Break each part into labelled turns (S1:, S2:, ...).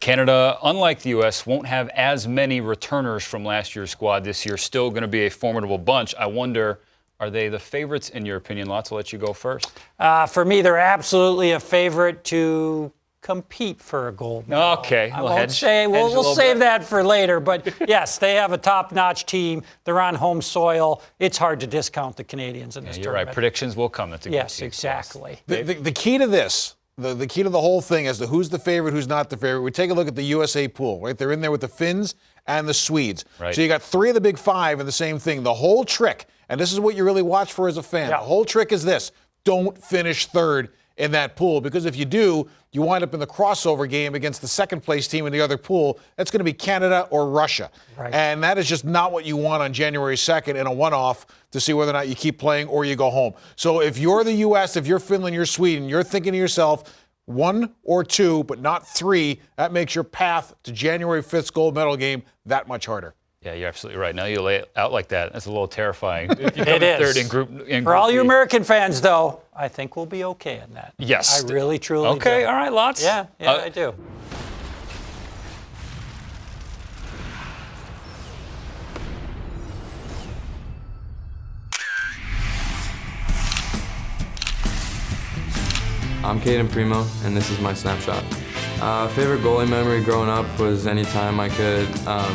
S1: Canada, unlike the U.S., won't have as many returners from last year's squad this year. Still going to be a formidable bunch. I wonder, are they the favorites in your opinion? Lots, I'll let you go first.
S2: For me, they're absolutely a favorite to compete for a gold medal.
S1: Okay.
S2: We'll save that for later. But yes, they have a top-notch team. They're on home soil. It's hard to discount the Canadians in this tournament.
S1: You're right. Predictions will come. That's a
S2: yes, exactly.
S3: The key to this, the key to the whole thing as to who's the favorite, who's not the favorite, we take a look at the USA pool, right? They're in there with the Finns and the Swedes.
S1: Right.
S3: So you got 3 of the big 5 in the same thing. The whole trick, and this is what you really watch for as a fan, the whole trick is this: don't finish third in that pool, because if you do, you wind up in the crossover game against the second-place team in the other pool. That's going to be Canada or Russia.
S2: Right.
S3: And that is just not what you want on January 2nd in a one-off to see whether or not you keep playing or you go home. So if you're the U.S., if you're Finland, you're Sweden, you're thinking to yourself, 1 or 2, but not 3, that makes your path to January 5th's gold medal game that much harder.
S1: Yeah, you're absolutely right. Now you lay it out like that, that's a little terrifying. If you
S2: it is.
S1: Third in group
S2: For all
S1: B.
S2: you American fans, though, I think we'll be okay in that.
S1: Yes.
S2: I really, truly do.
S1: Okay, all right, lots.
S2: Yeah, I do.
S4: I'm Caden Primo, and this is my snapshot. Favorite goalie memory growing up was anytime I could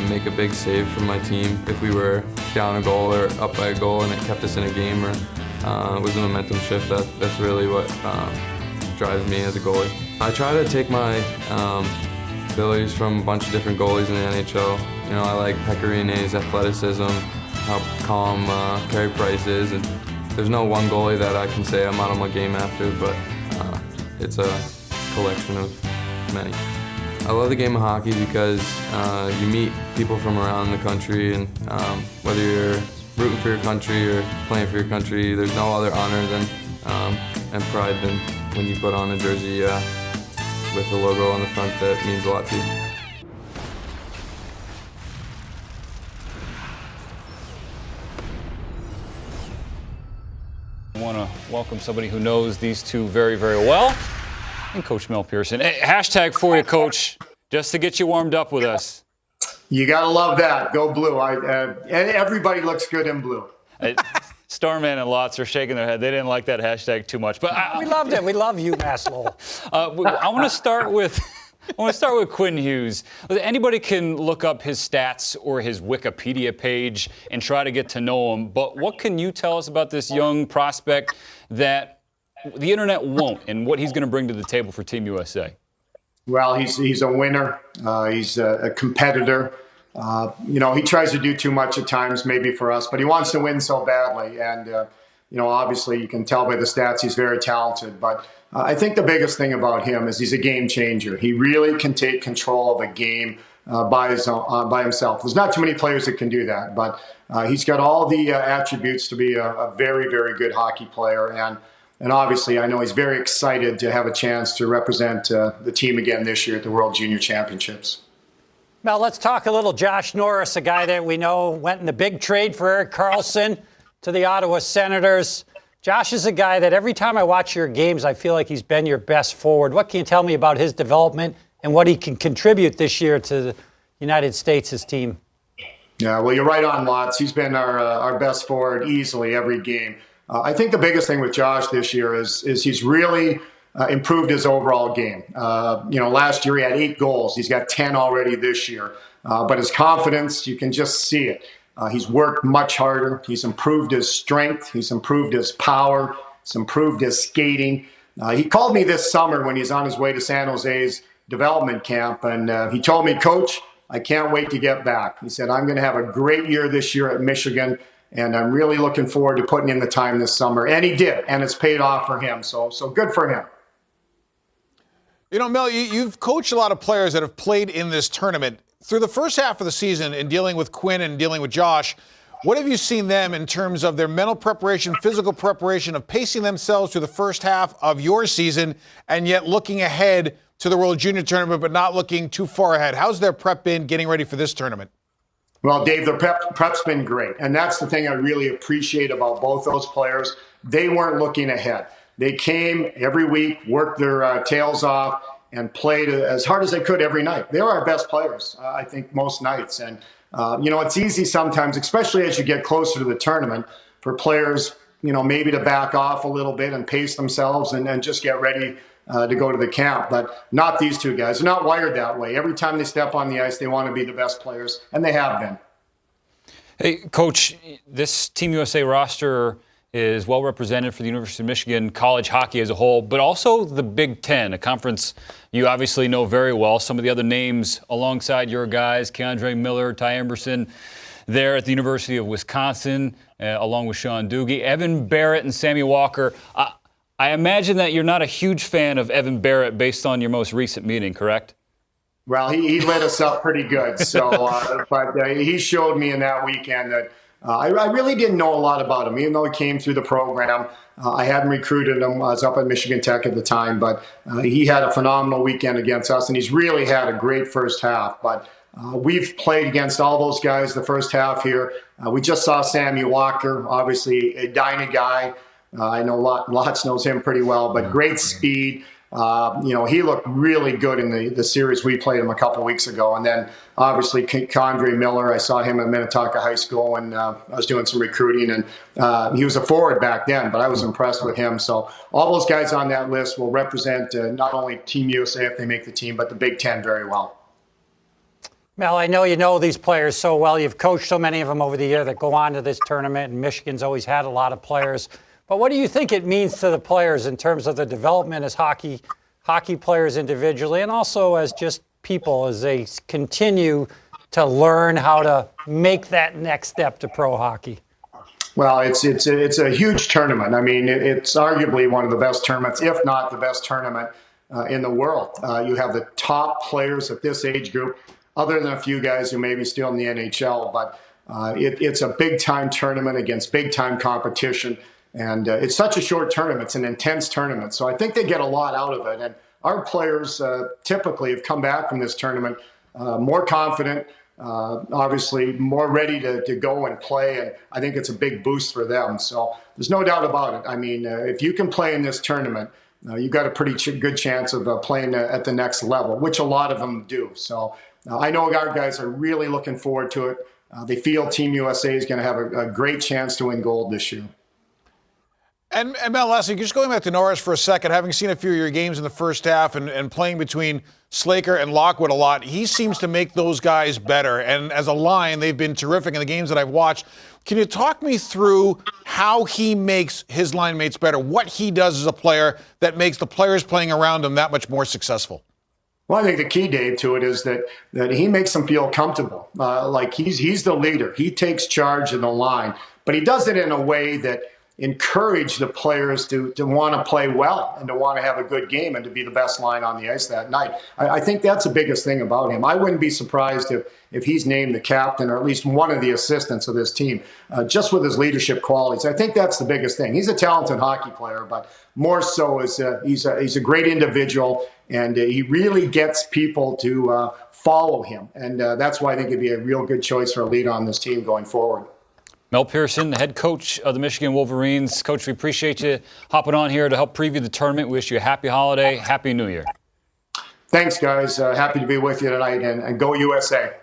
S4: make a big save for my team. If we were down a goal or up by a goal and it kept us in a game, or it was a momentum shift, that's really what drives me as a goalie. I try to take my abilities from a bunch of different goalies in the NHL. You know, I like Pekarine's athleticism, how calm Carey Price is. And there's no one goalie that I can say I'm out of my game after, but it's a collection of many. I love the game of hockey because you meet people from around the country, and whether you're rooting for your country or playing for your country, there's no other honor than and pride than when you put on a jersey with the logo on the front that means a lot to you.
S1: I want to welcome somebody who knows these two very, very well, and Coach Mel Pearson. Hey, hashtag for you, Coach, just to get you warmed up with us.
S5: You got to love that. Go blue. Everybody looks good in blue.
S1: Starman and Lots are shaking their head. They didn't like that hashtag too much. But
S2: we loved it. We love you, Maslow.
S1: I want to start with Quinn Hughes. Anybody can look up his stats or his Wikipedia page and try to get to know him. But what can you tell us about this young prospect that the internet won't, and what he's going to bring to the table for Team USA?
S5: Well, he's a winner. He's a competitor. He tries to do too much at times, maybe for us, but he wants to win so badly. And, obviously you can tell by the stats he's very talented. But I think the biggest thing about him is he's a game changer. He really can take control of a game by himself. There's not too many players that can do that, but he's got all the attributes to be a very, very good hockey player. And obviously, I know he's very excited to have a chance to represent the team again this year at the World Junior Championships.
S2: Now, let's talk a little Josh Norris, a guy that we know went in the big trade for Erik Karlsson to the Ottawa Senators. Josh is a guy that every time I watch your games, I feel like he's been your best forward. What can you tell me about his development and what he can contribute this year to the United States' his team?
S5: Yeah, well, you're right on, Lots. He's been our best forward easily every game. I think the biggest thing with Josh this year is he's really improved his overall game. Last year he had 8 goals. He's got 10 already this year. But his confidence, you can just see it. He's worked much harder. He's improved his strength. He's improved his power. He's improved his skating. He called me this summer when he's on his way to San Jose's development camp, and he told me, Coach, I can't wait to get back. He said, I'm going to have a great year this year at Michigan, and I'm really looking forward to putting in the time this summer. And he did, and it's paid off for him. So good for him.
S3: Mel, you've coached a lot of players that have played in this tournament. Through the first half of the season, in dealing with Quinn and dealing with Josh, what have you seen them in terms of their mental preparation, physical preparation, of pacing themselves through the first half of your season, and yet looking ahead to the World Junior Tournament, but not looking too far ahead? How's their prep been getting ready for this tournament?
S5: Well, Dave, the prep's been great. And that's the thing I really appreciate about both those players. They weren't looking ahead. They came every week, worked their tails off, and played as hard as they could every night. They were our best players, I think, most nights. And, it's easy sometimes, especially as you get closer to the tournament, for players, maybe to back off a little bit and pace themselves and just get ready to go to the camp. But not these two guys. They're not wired that way. Every time they step on the ice, they want to be the best players, and they have been.
S1: Hey, Coach, this Team USA roster is well represented for the University of Michigan college hockey as a whole, but also the Big Ten, a conference you obviously know very well. Some of the other names alongside your guys, Keandre Miller, Ty Emberson, there at the University of Wisconsin, along with Sean Doogie, Evan Barrett and Sammy Walker. I imagine that you're not a huge fan of Evan Barrett based on your most recent meeting, correct?
S5: Well, he lit us up pretty good. So, but he showed me in that weekend that I really didn't know a lot about him, even though he came through the program. I hadn't recruited him. I was up at Michigan Tech at the time, but he had a phenomenal weekend against us, and he's really had a great first half. But we've played against all those guys the first half here. We just saw Sammy Walker, obviously a Dyna guy. I know Lots knows him pretty well, but great speed. He looked really good in the series we played him a couple weeks ago. And then obviously Keandre Miller, I saw him at Minnetonka High School, and I was doing some recruiting, and he was a forward back then, but I was impressed with him. So all those guys on that list will represent not only Team USA if they make the team, but the Big Ten very well.
S2: Mel, I know you know these players so well. You've coached so many of them over the year that go on to this tournament, and Michigan's always had a lot of players. But what do you think it means to the players in terms of the development as hockey players individually, and also as just people as they continue to learn how to make that next step to pro hockey?
S5: Well, it's a huge tournament. I mean, it's arguably one of the best tournaments, if not the best tournament in the world. You have the top players at this age group, other than a few guys who may be still in the NHL. But it's a big-time tournament against big-time competition. And it's such a short tournament. It's an intense tournament. So I think they get a lot out of it. And our players typically have come back from this tournament more confident, obviously more ready to go and play. And I think it's a big boost for them. So there's no doubt about it. I mean, if you can play in this tournament, you've got a pretty good chance of playing at the next level, which a lot of them do. So I know our guys are really looking forward to it. They feel Team USA is going to have a great chance to win gold this year.
S3: And Mel, lastly, just going back to Norris for a second, having seen a few of your games in the first half and playing between Slaker and Lockwood a lot, he seems to make those guys better. And as a line, they've been terrific in the games that I've watched. Can you talk me through how he makes his line mates better, what he does as a player that makes the players playing around him that much more successful?
S5: Well, I think the key, Dave, to it is that he makes them feel comfortable. Like he's the leader. He takes charge of the line, but he does it in a way that encourage the players to want to play well and to want to have a good game and to be the best line on the ice that night. I think that's the biggest thing about him. I wouldn't be surprised if he's named the captain or at least one of the assistants of this team, just with his leadership qualities. I think that's the biggest thing. He's a talented hockey player, but more so is he's a great individual, and he really gets people to follow him. And that's why I think it'd be a real good choice for a lead on this team going forward.
S1: Mel Pearson, the head coach of the Michigan Wolverines. Coach, we appreciate you hopping on here to help preview the tournament. We wish you a happy holiday, happy New Year.
S5: Thanks, guys. Happy to be with you tonight, and go USA.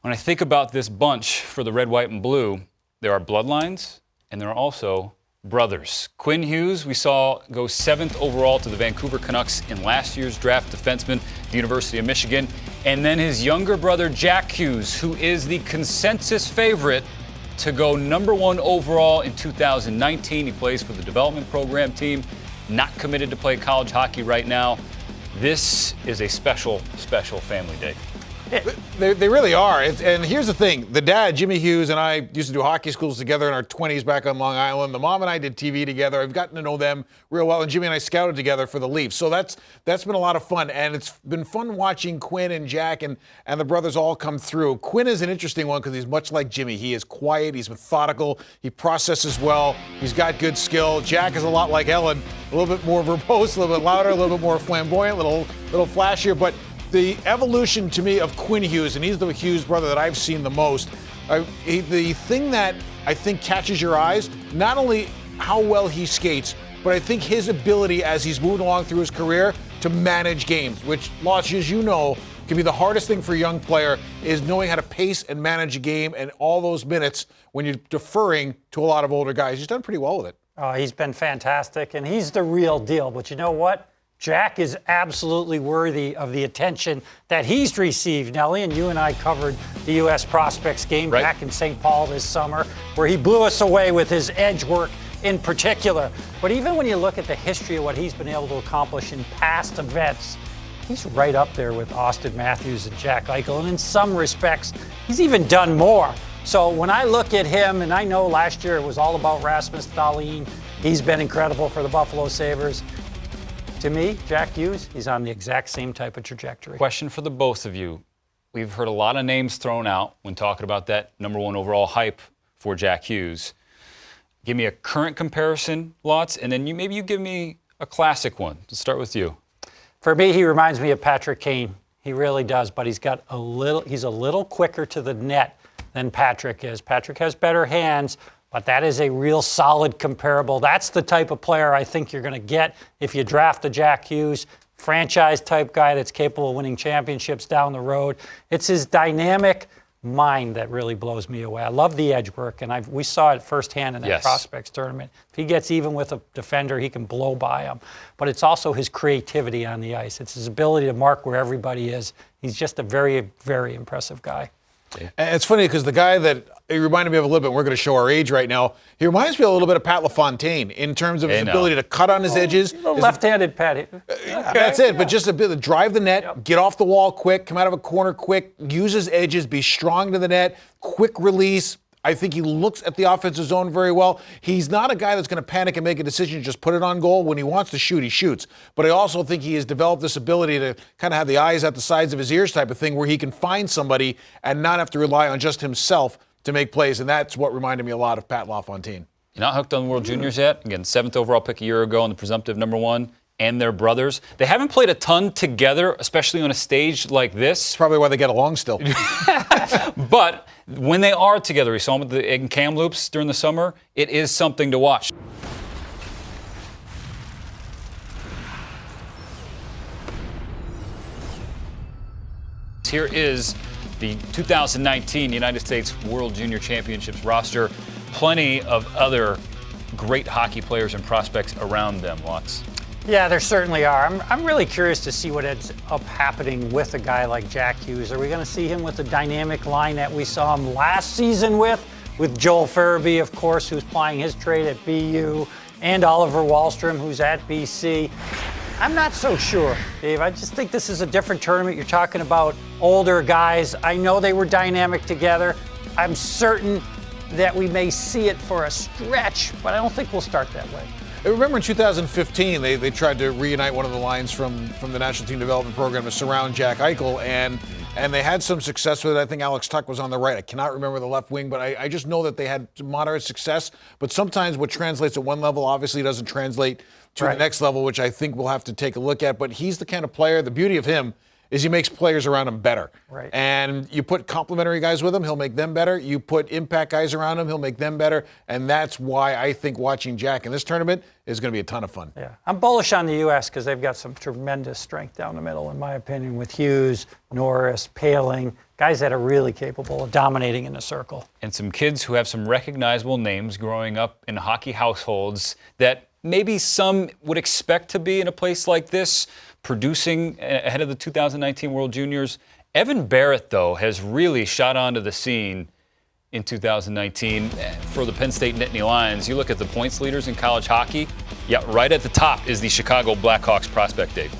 S1: When I think about this bunch for the red, white, and blue, there are bloodlines and there are also brothers. Quinn Hughes, we saw go 7th overall to the Vancouver Canucks in last year's draft, defenseman at the University of Michigan. And then his younger brother, Jack Hughes, who is the consensus favorite to go #1 overall in 2019. He plays for the development program team, not committed to play college hockey right now. This is a special, special family day.
S3: They really are. And here's the thing. The dad, Jimmy Hughes, and I used to do hockey schools together in our 20s back on Long Island. The mom and I did TV together. I've gotten to know them real well. And Jimmy and I scouted together for the Leafs. So that's been a lot of fun. And it's been fun watching Quinn and Jack and the brothers all come through. Quinn is an interesting one because he's much like Jimmy. He is quiet. He's methodical. He processes well. He's got good skill. Jack is a lot like Ellen. A little bit more verbose, a little bit louder, a little bit more flamboyant, a little flashier. But the evolution to me of Quinn Hughes, and he's the Hughes brother that I've seen the most. The thing that I think catches your eyes, not only how well he skates, but I think his ability as he's moved along through his career to manage games, which, Lots, as you know, can be the hardest thing for a young player, is knowing how to pace and manage a game and all those minutes when you're deferring to a lot of older guys. He's done pretty well with it.
S2: Oh, he's been fantastic, and he's the real deal. But you know what? Jack is absolutely worthy of the attention that he's received, Nelly, and you and I covered the U.S. Prospects game back in St. Paul this summer, where he blew us away with his edge work in particular. But even when you look at the history of what he's been able to accomplish in past events, he's right up there with Austin Matthews and Jack Eichel, and in some respects, he's even done more. So when I look at him, and I know last year it was all about Rasmus Dahlin, he's been incredible for the Buffalo Sabres. To me, Jack Hughes, he's on the exact same type of trajectory.
S1: Question for the both of you. We've heard a lot of names thrown out when talking about that #1 overall hype for Jack Hughes. Give me a current comparison, Lots, and then maybe you give me a classic one. Let's start with you.
S2: For me, he reminds me of Patrick Kane. He really does, but he's a little quicker to the net than Patrick is. Patrick has better hands, but that is a real solid comparable. That's the type of player I think you're going to get if you draft a Jack Hughes, franchise-type guy that's capable of winning championships down the road. It's his dynamic mind that really blows me away. I love the edge work, and we saw it firsthand in that Prospects tournament. If he gets even with a defender, he can blow by him. But it's also his creativity on the ice. It's his ability to mark where everybody is. He's just a very, very impressive guy.
S3: And it's funny because the guy that he reminded me of a little bit, we're going to show our age right now, he reminds me a little bit of Pat LaFontaine in terms of his ability to cut on his edges.
S2: Left-handed Pat.
S3: That's it, but just a bit of drive the net, get off the wall quick, come out of a corner quick, use his edges, be strong to the net, quick release. I think he looks at the offensive zone very well. He's not a guy that's going to panic and make a decision to just put it on goal. When he wants to shoot, he shoots. But I also think he has developed this ability to kind of have the eyes at the sides of his ears type of thing where he can find somebody and not have to rely on just himself to make plays. And that's what reminded me a lot of Pat LaFontaine.
S1: You're not hooked on World Juniors yet? Again, 7th overall pick a year ago and the presumptive #1. And their brothers. They haven't played a ton together, especially on a stage like this.
S3: That's probably why they get along still.
S1: But when they are together, we saw them in Kamloops during the summer, it is something to watch. Here is the 2019 United States World Junior Championships roster. Plenty of other great hockey players and prospects around them, Lots.
S2: Yeah, there certainly are. I'm really curious to see what ends up happening with a guy like Jack Hughes. Are we going to see him with the dynamic line that we saw him last season with Joel Farabee, of course, who's plying his trade at BU, and Oliver Wahlstrom, who's at BC? I'm not so sure, Dave. I just think this is a different tournament. You're talking about older guys. I know they were dynamic together. I'm certain that we may see it for a stretch, but I don't think we'll start that way.
S3: I remember in 2015, they tried to reunite one of the lines from the National Team Development Program to surround Jack Eichel, and they had some success with it. I think Alex Tuck was on the right. I cannot remember the left wing, but I just know that they had moderate success. But sometimes what translates at one level obviously doesn't translate to the next level, which I think we'll have to take a look at. But he's the kind of player, the beauty of him is he makes players around him better.
S2: Right.
S3: And you put complementary guys with him, he'll make them better. You put impact guys around him, he'll make them better. And that's why I think watching Jack in this tournament is going to be a ton of fun.
S2: Yeah, I'm bullish on the U.S. because they've got some tremendous strength down the middle, in my opinion, with Hughes, Norris, Paling, guys that are really capable of dominating in the circle.
S1: And some kids who have some recognizable names growing up in hockey households that maybe some would expect to be in a place like this, producing ahead of the 2019 World Juniors. Evan Barrett, though, has really shot onto the scene in 2019 for the Penn State Nittany Lions. You look at the points leaders in college hockey, right at the top is the Chicago Blackhawks prospect, Dave.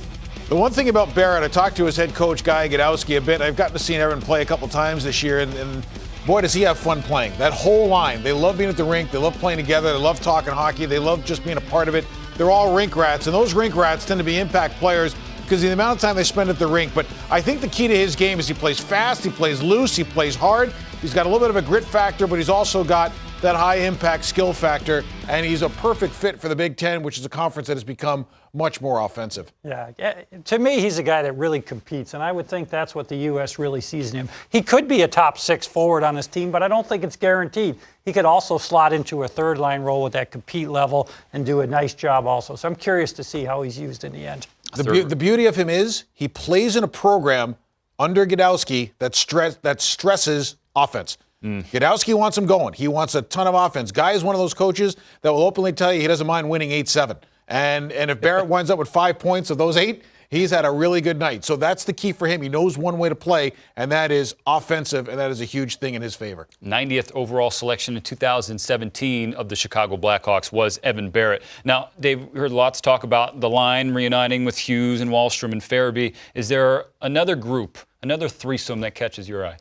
S3: The one thing about Barrett, I talked to his head coach, Guy Godowski, a bit. I've gotten to see Evan play a couple times this year, and boy, does he have fun playing. That whole line, they love being at the rink, they love playing together, they love talking hockey, they love just being a part of it. They're all rink rats, and those rink rats tend to be impact players because of the amount of time they spend at the rink. But I think the key to his game is he plays fast, he plays loose, he plays hard. He's got a little bit of a grit factor, but he's also got that high-impact skill factor, and he's a perfect fit for the Big Ten, which is a conference that has become much more offensive.
S2: Yeah, to me, he's a guy that really competes, and I would think that's what the U.S. really sees in him. He could be a top 6 forward on his team, but I don't think it's guaranteed. He could also slot into a third-line role with that compete level and do a nice job also. So I'm curious to see how he's used in the end.
S3: The beauty of him is he plays in a program under Godowski that stresses offense. Godowski wants him going. He wants a ton of offense. Guy is one of those coaches that will openly tell you he doesn't mind winning 8-7. And if Barrett winds up with 5 points of those 8, he's had a really good night. So that's the key for him. He knows one way to play, and that is offensive, and that is a huge thing in his favor.
S1: 90th overall selection in 2017 of the Chicago Blackhawks was Evan Barrett. Now, Dave, we heard lots talk about the line reuniting with Hughes and Wallstrom and Farabee. Is there another group, another threesome that catches your eye?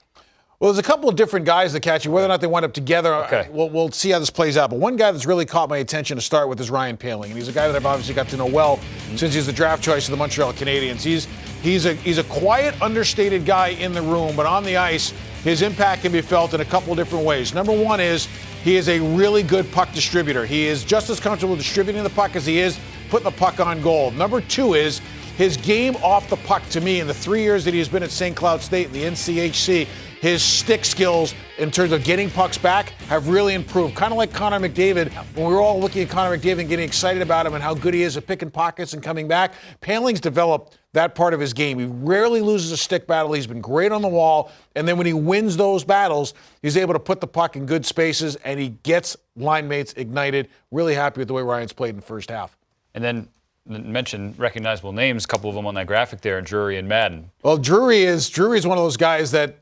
S3: Well, there's a couple of different guys that catch you. Whether or not they wind up together,
S1: Okay.
S3: we'll see how this plays out. But one guy that's really caught my attention to start with is Ryan Poehling. And he's a guy that I've obviously got to know well since he's the draft choice of the Montreal Canadiens. He's a quiet, understated guy in the room, but on the ice, his impact can be felt in a couple of different ways. Number one is he is a really good puck distributor. He is just as comfortable distributing the puck as he is putting the puck on goal. Number two is his game off the puck, to me, in the 3 years that he's been at St. Cloud State in the NCHC, his stick skills in terms of getting pucks back have really improved. Kind of like Connor McDavid, when we were all looking at Connor McDavid and getting excited about him and how good he is at picking pockets and coming back. Poehling's developed that part of his game. He rarely loses a stick battle. He's been great on the wall. And then when he wins those battles, he's able to put the puck in good spaces, and he gets line mates ignited. Really happy with the way Ryan's played in the first half.
S1: And then mention recognizable names, a couple of them on that graphic there, Drury and Madden.
S3: Well, Drury is one of those guys that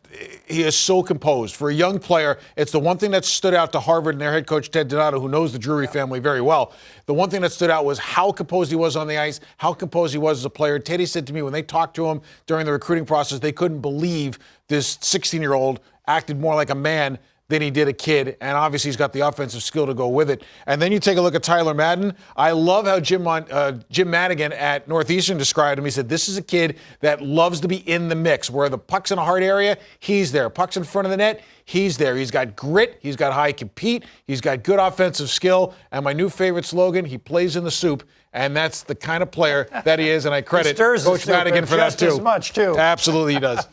S3: he is so composed. For a young player, it's the one thing that stood out to Harvard and their head coach, Ted Donato, who knows the Drury family very well. The one thing that stood out was how composed he was on the ice, how composed he was as a player. Teddy said to me when they talked to him during the recruiting process, they couldn't believe this 16-year-old acted more like a man than he did a kid, and obviously he's got the offensive skill to go with it. And then you take a look at Tyler Madden. I love how Jim Madigan at Northeastern described him. He said, this is a kid that loves to be in the mix. Where the puck's in a hard area, he's there. Puck's in front of the net, he's there. He's got grit, he's got high compete, he's got good offensive skill, and my new favorite slogan, he plays in the soup. And that's the kind of player that he is, and I credit Coach Madigan for that too.
S2: Just as much, too.
S3: Absolutely he does.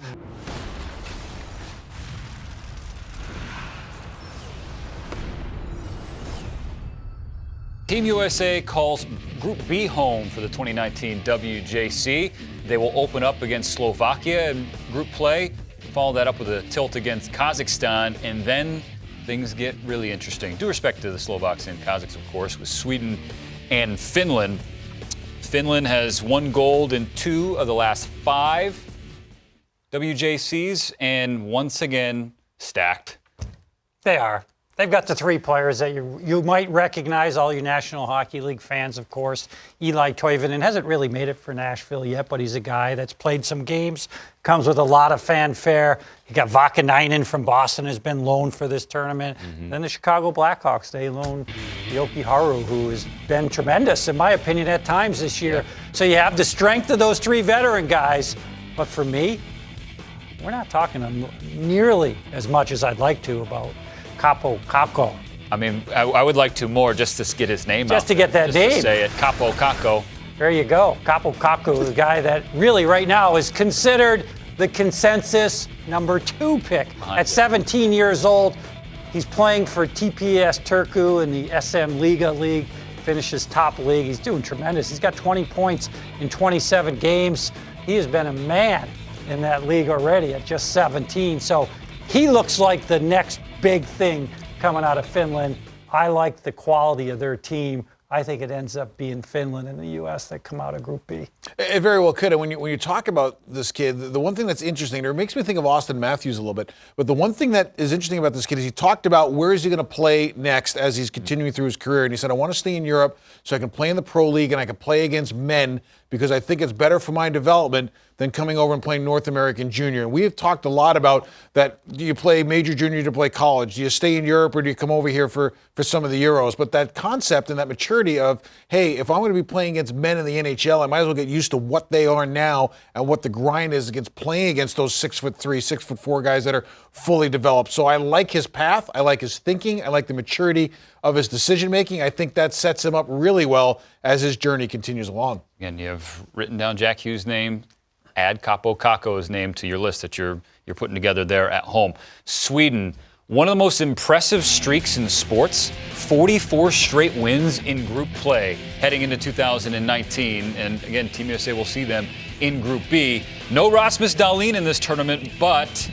S1: Team USA calls Group B home for the 2019 WJC. They will open up against Slovakia in group play, follow that up with a tilt against Kazakhstan, and then things get really interesting. Due respect to the Slovaks and Kazakhs, of course, with Sweden and Finland. Finland has won gold in 2 of the last 5 WJCs, and once again, stacked.
S2: They are. They've got the 3 players that you might recognize, all you National Hockey League fans, of course. Eli Toivonen hasn't really made it for Nashville yet, but he's a guy that's played some games, comes with a lot of fanfare. You got Vakanainen from Boston, has been loaned for this tournament. Then the Chicago Blackhawks, they loaned Yoki Haru, who has been tremendous, in my opinion, at times this year. So you have the strength of those 3 veteran guys. But for me, we're not talking nearly as much as I'd like to about Capo Caco.
S1: I mean, I would like to more just to get his name out.
S2: Just to get that name.
S1: To say it, Capo Caco.
S2: There you go. Capo Caco, the guy that really right now is considered the consensus number 2 pick. At 17 years old, he's playing for TPS Turku in the SM Liga League, finishes top league. He's doing tremendous. He's got 20 points in 27 games. He has been a man in that league already at just 17. So he looks like the next big thing coming out of Finland. I like the quality of their team. I think it ends up being Finland and the U.S. that come out of Group B.
S3: It very well could. And when you talk about this kid, the one thing that's interesting, it makes me think of Austin Matthews a little bit, but the one thing that is interesting about this kid is he talked about where is he going to play next as he's continuing through his career. And he said, I want to stay in Europe so I can play in the pro league and I can play against men because I think it's better for my development than coming over and playing North American Junior. And we have talked a lot about that. Do you play major junior to play college? Do you stay in Europe or do you come over here for some of the Euros? But that concept and that maturity of, hey, if I'm going to be playing against men in the NHL, I might as well get used to what they are now and what the grind is against playing against those 6'3", 6'4" guys that are fully developed. So I like his path. I like his thinking. I like the maturity of his decision making. I think that sets him up really well as his journey continues along.
S1: Again, you have written down Jack Hughes' name. Add Capo Kakko's name to your list that you're putting together there at home. Sweden, one of the most impressive streaks in sports, 44 straight wins in group play heading into 2019. And again, Team USA will see them in Group B. No Rasmus Dahlin in this tournament, but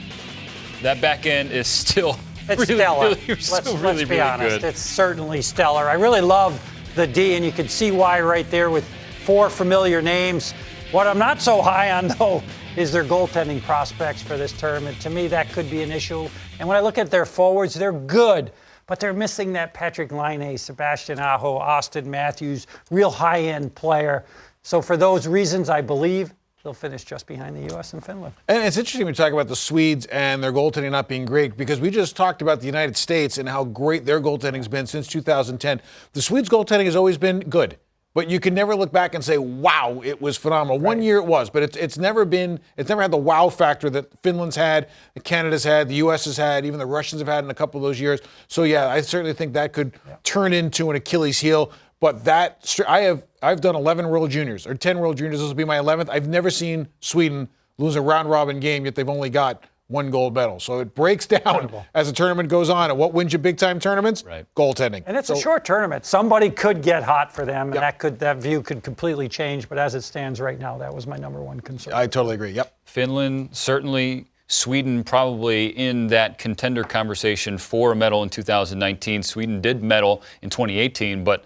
S1: that back end is still
S2: It's stellar.
S1: Let's
S2: be honest. Good. It's certainly stellar. I really love the D, and you can see why right there with 4 familiar names. What I'm not so high on, though, is their goaltending prospects for this tournament. To me, that could be an issue. And when I look at their forwards, they're good, but they're missing that Patrick Laine, Sebastian Aho, Austin Matthews, real high-end player. So for those reasons, I believe they'll finish just behind the U.S. and Finland.
S3: And it's interesting when we talk about the Swedes and their goaltending not being great, because we just talked about the United States and how great their goaltending's been since 2010. The Swedes' goaltending has always been good, but you can never look back and say, wow, it was phenomenal. Right. 1 year it was, but it's never had the wow factor that Finland's had, Canada's had, the U.S. has had, even the Russians have had in a couple of those years. So yeah, I certainly think that could turn into an Achilles heel. But I've done 11 World Juniors, or 10 World Juniors. This will be my 11th. I've never seen Sweden lose a round-robin game, yet they've only got 1 gold medal. So it breaks down as the tournament goes on. And what wins you big-time tournaments? Right. Goaltending.
S2: And it's a short tournament. Somebody could get hot for them, and that view could completely change. But as it stands right now, that was my number one concern.
S3: I totally agree. Yep.
S1: Finland, certainly. Sweden probably in that contender conversation for a medal in 2019. Sweden did medal in 2018, but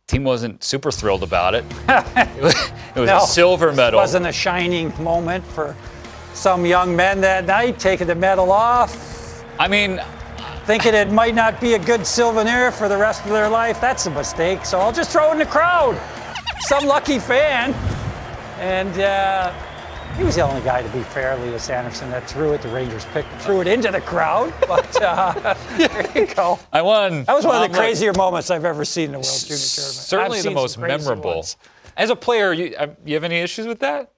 S1: team wasn't super thrilled about it. It was a silver medal.
S2: It wasn't a shining moment for some young men that night, taking the medal off.
S1: I mean,
S2: thinking it might not be a good souvenir for the rest of their life. That's a mistake. So I'll just throw it in the crowd. Some lucky fan. And he was the only guy, to be fair, Elias Anderson, that threw it. The Rangers threw it into the crowd. But there you go.
S1: I won.
S2: That was one of the crazier moments I've ever seen in a World Junior Tournament.
S1: Certainly the most memorable. As a player, you have any issues with that?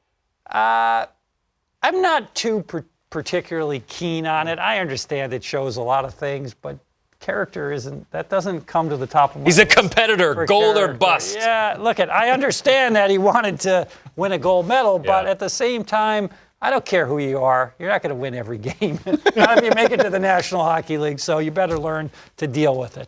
S2: I'm not too particularly keen on it. I understand it shows a lot of things, but character that doesn't come to the top of my
S1: He's a competitor, gold or bust.
S2: Yeah, look, I understand that he wanted to win a gold medal, but at the same time, I don't care who you are. You're not going to win every game. Not if you make it to the National Hockey League, so you better learn to deal with it.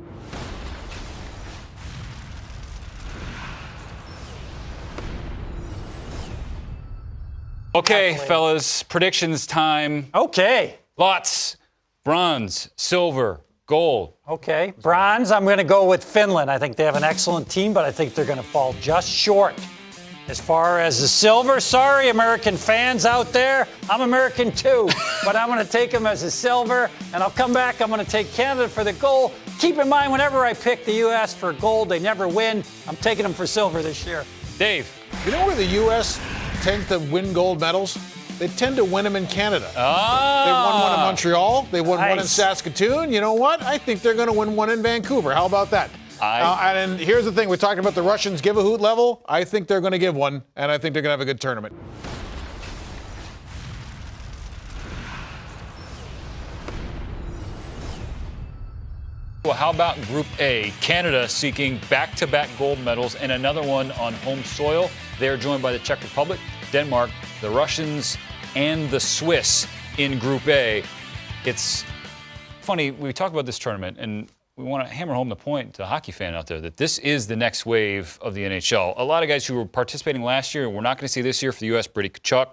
S1: Okay, fellas, predictions time.
S2: Okay.
S1: Lots. Bronze, silver, gold.
S2: Okay, bronze, I'm going to go with Finland. I think they have an excellent team, but I think they're going to fall just short. As far as the silver, sorry, American fans out there, I'm American too, but I'm going to take them as a silver, and I'll come back, I'm going to take Canada for the gold. Keep in mind, whenever I pick the U.S. for gold, they never win. I'm taking them for silver this year.
S1: Dave.
S3: You know where the U.S. tends to win gold medals? They tend to win them in Canada. They won one in Montreal. They won one in Saskatoon. You know what? I think they're going to win one in Vancouver. How about that? And here's the thing. We're talking about the Russians give a hoot level. I think they're going to give one, and I think they're going to have a good tournament.
S1: Well, how about Group A? Canada seeking back-to-back gold medals and another one on home soil. They're joined by the Czech Republic, Denmark, the Russians, and the Swiss in Group A. It's funny, we talk about this tournament, and we want to hammer home the point to the hockey fan out there that this is the next wave of the NHL. A lot of guys who were participating last year, we're not going to see this year. For the U.S., Brady Tkachuk.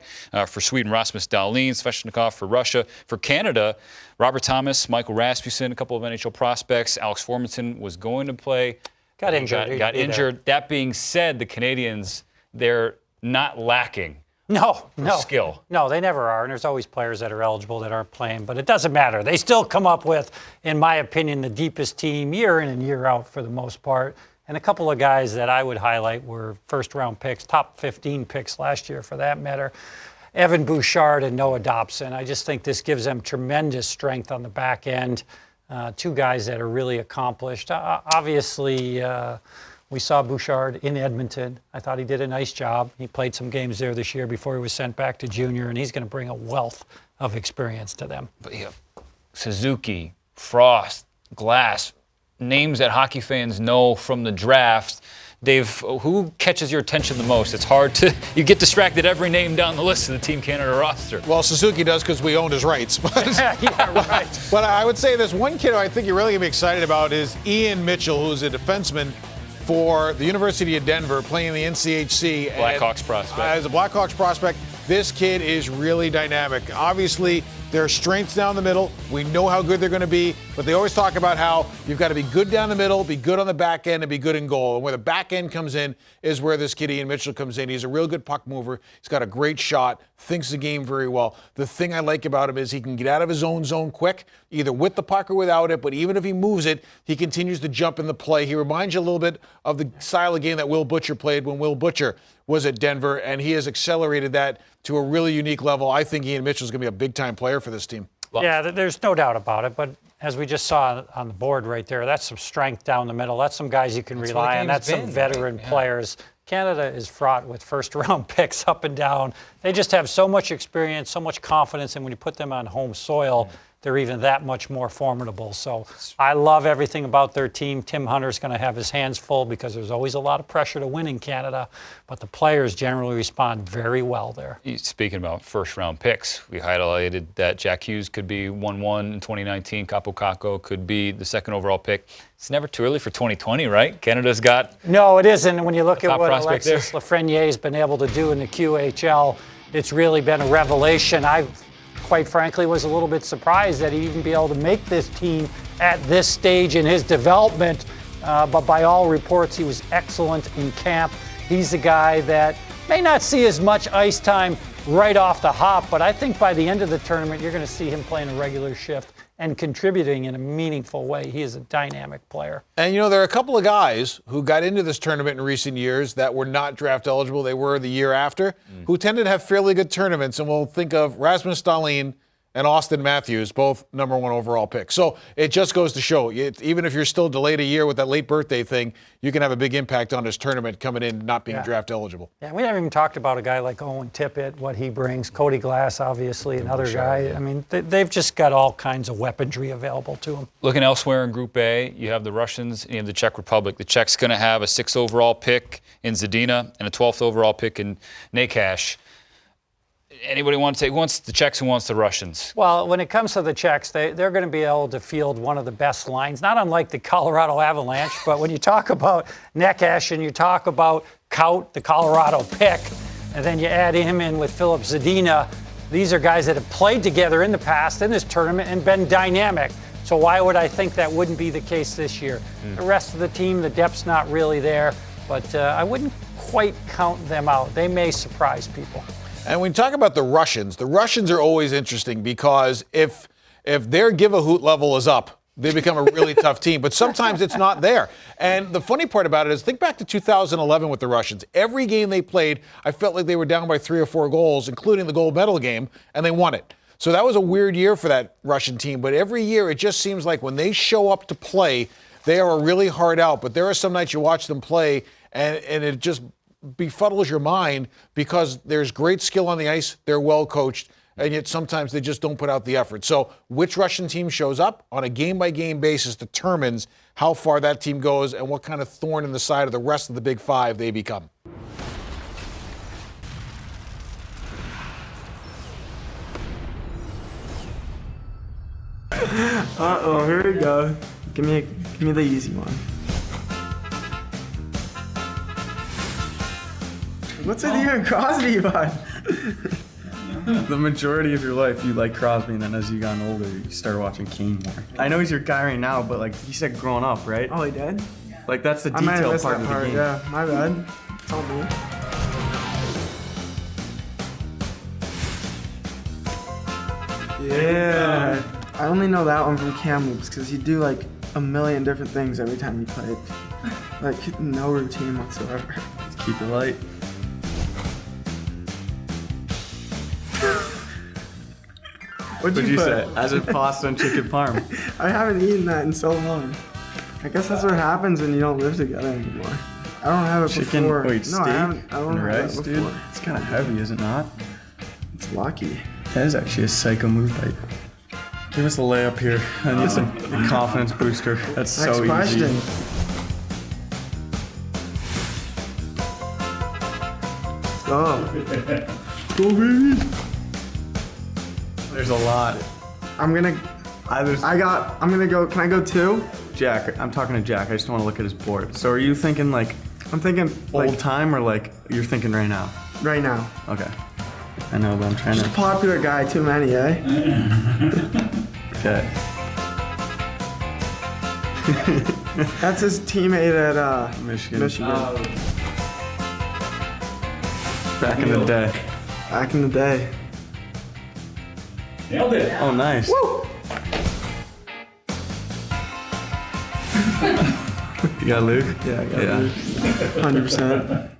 S1: For Sweden, Rasmus Dahlin, Svechnikov. For Russia. For Canada, Robert Thomas, Michael Rasmussen, a couple of NHL prospects. Alex Formanton was going to play.
S2: Got injured.
S1: Got injured. That being said, the Canadians, they're not lacking.
S2: No.
S1: Skill.
S2: No, they never are. And there's always players that are eligible that aren't playing. But it doesn't matter. They still come up with, in my opinion, the deepest team year in and year out for the most part. And a couple of guys that I would highlight were first-round picks, top 15 picks last year for that matter. Evan Bouchard and Noah Dobson. I just think this gives them tremendous strength on the back end. Two guys that are really accomplished. Obviously, we saw Bouchard in Edmonton. I thought he did a nice job. He played some games there this year before he was sent back to junior, and he's going to bring a wealth of experience to them.
S1: But yeah, Suzuki, Frost, Glass, names that hockey fans know from the draft. Dave, who catches your attention the most? It's hard to, you get distracted every name down the list of the Team Canada roster.
S3: Well, Suzuki does because we owned his rights.
S2: Yeah, right.
S3: But I would say there's one kid who I think you're really going to be excited about is Ian Mitchell, who's a defenseman for the University of Denver, playing in the NCHC.
S1: Blackhawks prospect.
S3: As a Blackhawks prospect, this kid is really dynamic. Obviously, there are strengths down the middle. We know how good they're going to be, but they always talk about how you've got to be good down the middle, be good on the back end, and be good in goal. And where the back end comes in is where this kid Ian Mitchell comes in. He's a real good puck mover. He's got a great shot, thinks the game very well. The thing I like about him is he can get out of his own zone quick, either with the puck or without it, but even if he moves it, he continues to jump in the play. He reminds you a little bit of the style of game that Will Butcher played when Will Butcher was at Denver, and he has accelerated that to a really unique level. I think Ian Mitchell is going to be a big-time player for this team.
S2: Yeah, there's no doubt about it, but as we just saw on the board right there, that's some strength down the middle. That's some guys you can rely on. That's some veteran players. Canada is fraught with first-round picks up and down. They just have so much experience, so much confidence, and when you put them on home soil, they're even that much more formidable. So I love everything about their team. Tim Hunter's going to have his hands full because there's always a lot of pressure to win in Canada, but the players generally respond very well there.
S1: Speaking about first-round picks, we highlighted that Jack Hughes could be 1-1 in 2019. Capo Caco could be the second overall pick. It's never too early for 2020, right? Canada's got...
S2: No, it isn't. When you look at what
S1: prospect
S2: Alexis Lafreniere has been able to do in the QHL, it's really been a revelation. I quite frankly was a little bit surprised that he'd even be able to make this team at this stage in his development. But by all reports, he was excellent in camp. He's a guy that may not see as much ice time right off the hop, but I think by the end of the tournament, you're going to see him playing a regular shift and contributing in a meaningful way. He is a dynamic player.
S3: And, you know, there are a couple of guys who got into this tournament in recent years that were not draft eligible. They were the year after, who tended to have fairly good tournaments. And we'll think of Rasmus Dahlin and Austin Matthews, both #1 overall picks. So it just goes to show, even if you're still delayed a year with that late birthday thing, you can have a big impact on this tournament coming in not being draft eligible.
S2: Yeah, we haven't even talked about a guy like Owen Tippett, what he brings. Cody Glass, obviously, another guy. I mean, they've just got all kinds of weaponry available to them.
S1: Looking elsewhere in Group A, you have the Russians and you have the Czech Republic. The Czech's going to have a 6th overall pick in Zadina and a 12th overall pick in Nakash. Anybody want to take, who wants the Czechs, who wants the Russians?
S2: Well, when it comes to the Czechs, they're going to be able to field one of the best lines, not unlike the Colorado Avalanche, but when you talk about Nekash and you talk about Kaut, the Colorado pick, and then you add him in with Filip Zadina, these are guys that have played together in the past in this tournament and been dynamic. So why would I think that wouldn't be the case this year? The rest of the team, the depth's not really there, but I wouldn't quite count them out. They may surprise people.
S3: And when you talk about the Russians are always interesting because if their give-a-hoot level is up, they become a really tough team. But sometimes it's not there. And the funny part about it is, think back to 2011 with the Russians. Every game they played, I felt like they were down by 3 or 4 goals, including the gold medal game, and they won it. So that was a weird year for that Russian team. But every year, it just seems like when they show up to play, they are a really hard out. But there are some nights you watch them play, and it just befuddles your mind because there's great skill on the ice, they're well coached, and yet sometimes they just don't put out the effort. So which Russian team shows up on a game-by-game basis determines how far that team goes and what kind of thorn in the side of the rest of the Big Five they become.
S6: Uh-oh, here we go. Give me the easy one. What's it even Crosby about?
S7: The majority of your life you like Crosby, and then as you gotten older, you started watching Kane more. I know he's your guy right now, but like he said growing up, right?
S6: Oh, he did?
S7: Like that's the
S6: I might have
S7: detail
S6: missed
S7: part
S6: that
S7: of the
S6: part,
S7: game.
S6: yeah. My bad. Tell me. Yeah. I only know that one from Kamloops because you do like a million different things every time you play it. Like, no routine whatsoever.
S7: Just keep it light. What'd you say? As a pasta and chicken parm.
S6: I haven't eaten that in so long. I guess that's what happens when you don't live together anymore. I don't have it
S7: Chicken,
S6: before.
S7: wait, steak
S6: no, I don't
S7: and
S6: have
S7: rice,
S6: that
S7: dude?
S6: before.
S7: It's kind of heavy, is it not?
S6: It's lucky.
S7: That is actually a psycho move bite. Give us a layup here. I need some confidence booster. That's so
S6: Next question.
S7: easy.
S6: Go.
S7: Go, baby! There's a lot.
S6: I'm gonna go, can I go 2?
S7: Jack, I'm talking to Jack. I just want to look at his board. So are you thinking like
S6: I'm thinking like
S7: old time or like you're thinking right now?
S6: right now.
S7: Okay. I know, but I'm trying
S6: Just a
S7: to.
S6: popular guy, too many, eh?
S7: Okay.
S6: That's his teammate at
S7: Michigan.
S6: Michigan.
S7: Back in the day.
S6: Back in the day.
S1: Nailed it.
S7: Oh, nice. You got Luke?
S6: Yeah, I got
S7: Yeah.
S6: it. 100%.